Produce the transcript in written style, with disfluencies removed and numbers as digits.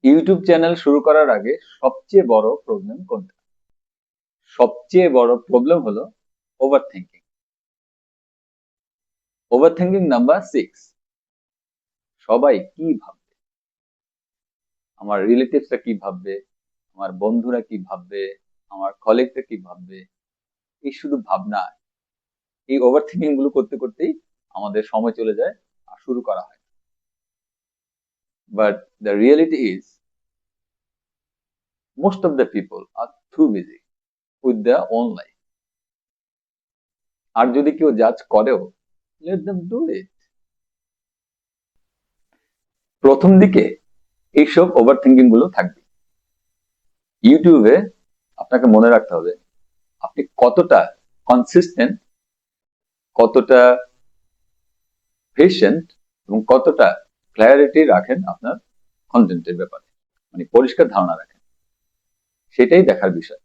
YouTube channel শুরু করার আগে সবচেয়ে বড় প্রবলেম কোনটা? সবচেয়ে বড় প্রবলেম হলো over thinking. Over thinking number 6। সবাই কি ভাববে, আমার রিলেটিভসরা কি ভাববে, আমার বন্ধুরা কি ভাববে, আমার কলিগরা কি ভাববে, এই শুধু ভাবনা। এই ওভার থিঙ্কিং গুলো করতে করতেই আমাদের সময় চলে যায় আর শুরু করা হয়। But the reality is most of the people are too busy with the own life. আর যদি কেউ জাজ করেও, লেট দেম ডু ইট। প্রথম দিকে এইসব ওভার থিঙ্কিং গুলো থাকবে। ইউটিউবে আপনাকে মনে রাখতে হবে আপনি কতটা কনসিস্টেন্ট, কতটা পেশেন্ট এবং কতটা ক্ল্যারিটি রাখেন আপনার কন্টেন্টের ব্যাপারে, মানে পরিষ্কার ধারণা রাখেন, সেটাই দেখার বিষয়।